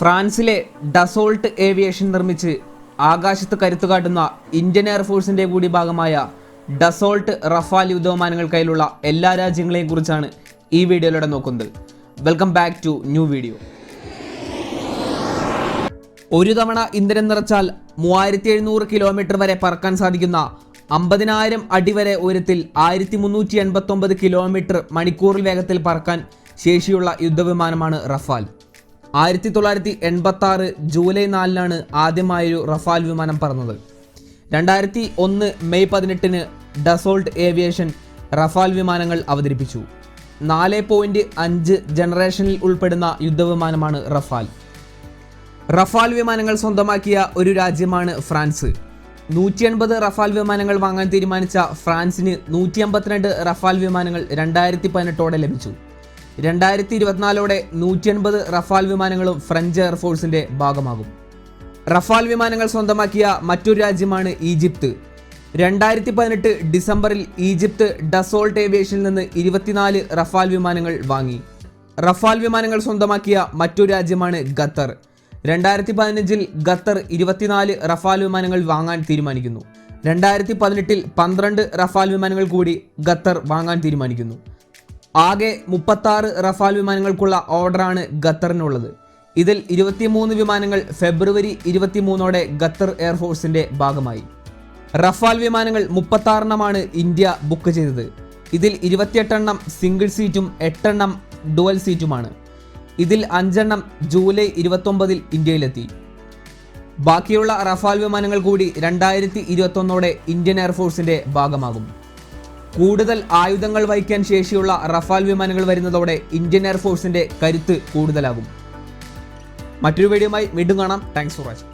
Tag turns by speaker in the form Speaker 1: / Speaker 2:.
Speaker 1: ഫ്രാൻസിലെ Dassault aviation നിർമ്മിച്ച് ആകാശത്ത് കരുത്തുകാട്ടുന്ന ഇന്ത്യൻ എയർഫോഴ്സിൻ്റെ കൂടി ഭാഗമായ ഡസോൾട്ട് റഫാൽ യുദ്ധവിമാനങ്ങൾ കയ്യിലുള്ള എല്ലാ രാജ്യങ്ങളെയും കുറിച്ചാണ് ഈ വീഡിയോയിലൂടെ നോക്കുന്നത്. Welcome back to new video. ഒരു തവണ ഇന്ധനം നിറച്ചാൽ 3700 കിലോമീറ്റർ വരെ പറക്കാൻ സാധിക്കുന്ന 50,000 അടി വരെ ഉയരത്തിൽ 1389 കിലോമീറ്റർ മണിക്കൂറിൽ വേഗത്തിൽ പറക്കാൻ ശേഷിയുള്ള യുദ്ധവിമാനമാണ് റഫാൽ. 1986 ജൂലൈ 4 ആദ്യമായൊരു റഫാൽ വിമാനം പറന്നത്. 2001 മെയ് 18 ഡസോൾട്ട് ഏവിയേഷൻ റഫാൽ വിമാനങ്ങൾ അവതരിപ്പിച്ചു. 4.5 ജനറേഷനിൽ ഉൾപ്പെടുന്ന യുദ്ധവിമാനമാണ് റഫാൽ. റഫാൽ വിമാനങ്ങൾ സ്വന്തമാക്കിയ ഒരു രാജ്യമാണ് ഫ്രാൻസ്. 180 റഫാൽ വിമാനങ്ങൾ വാങ്ങാൻ തീരുമാനിച്ച ഫ്രാൻസിന് 152 റഫാൽ വിമാനങ്ങൾ 2018 ലഭിച്ചു. 2024 180 റഫാൽ വിമാനങ്ങളും ഫ്രഞ്ച് എയർഫോഴ്സിന്റെ ഭാഗമാകും. റഫാൽ വിമാനങ്ങൾ സ്വന്തമാക്കിയ മറ്റൊരു രാജ്യമാണ് ഈജിപ്ത്. 2018 ഡിസംബറിൽ ഈജിപ്ത് ഡസോൾട്ട് ഏവിയേഷനിൽ നിന്ന് 24 റഫാൽ വിമാനങ്ങൾ വാങ്ങി. റഫാൽ വിമാനങ്ങൾ സ്വന്തമാക്കിയ മറ്റൊരു രാജ്യമാണ് ഖത്തർ. 2015 ഖത്തർ 24 റഫാൽ വിമാനങ്ങൾ വാങ്ങാൻ തീരുമാനിക്കുന്നു. 2018 12 റഫാൽ വിമാനങ്ങൾ കൂടി ഖത്തർ വാങ്ങാൻ തീരുമാനിക്കുന്നു. ആകെ 36 റഫാൽ വിമാനങ്ങൾക്കുള്ള ഓർഡറാണ് ഖത്തറിനുള്ളത്. ഇതിൽ 23 വിമാനങ്ങൾ ഫെബ്രുവരി 23 ഖത്തർ എയർഫോഴ്സിന്റെ ഭാഗമായി. റഫാൽ വിമാനങ്ങൾ 36 ഇന്ത്യ ബുക്ക് ചെയ്തത്. ഇതിൽ 28 സിംഗിൾ സീറ്റും 8 ഡുവൽ സീറ്റുമാണ്. ഇതിൽ 5 ജൂലൈ 29 ഇന്ത്യയിലെത്തി. ബാക്കിയുള്ള റഫാൽ വിമാനങ്ങൾ കൂടി 2021 ഇന്ത്യൻ എയർഫോഴ്സിന്റെ ഭാഗമാകും. കൂടുതൽ ആയുധങ്ങൾ വഹിക്കാൻ ശേഷിയുള്ള റഫാൽ വിമാനങ്ങൾ വരുന്നതോടെ ഇന്ത്യൻ എയർഫോഴ്സിന്റെ കരുത്ത് കൂടുതലാകും. മറ്റൊരു വീഡിയോയുമായി വീണ്ടും കാണാം. Thanks for watching.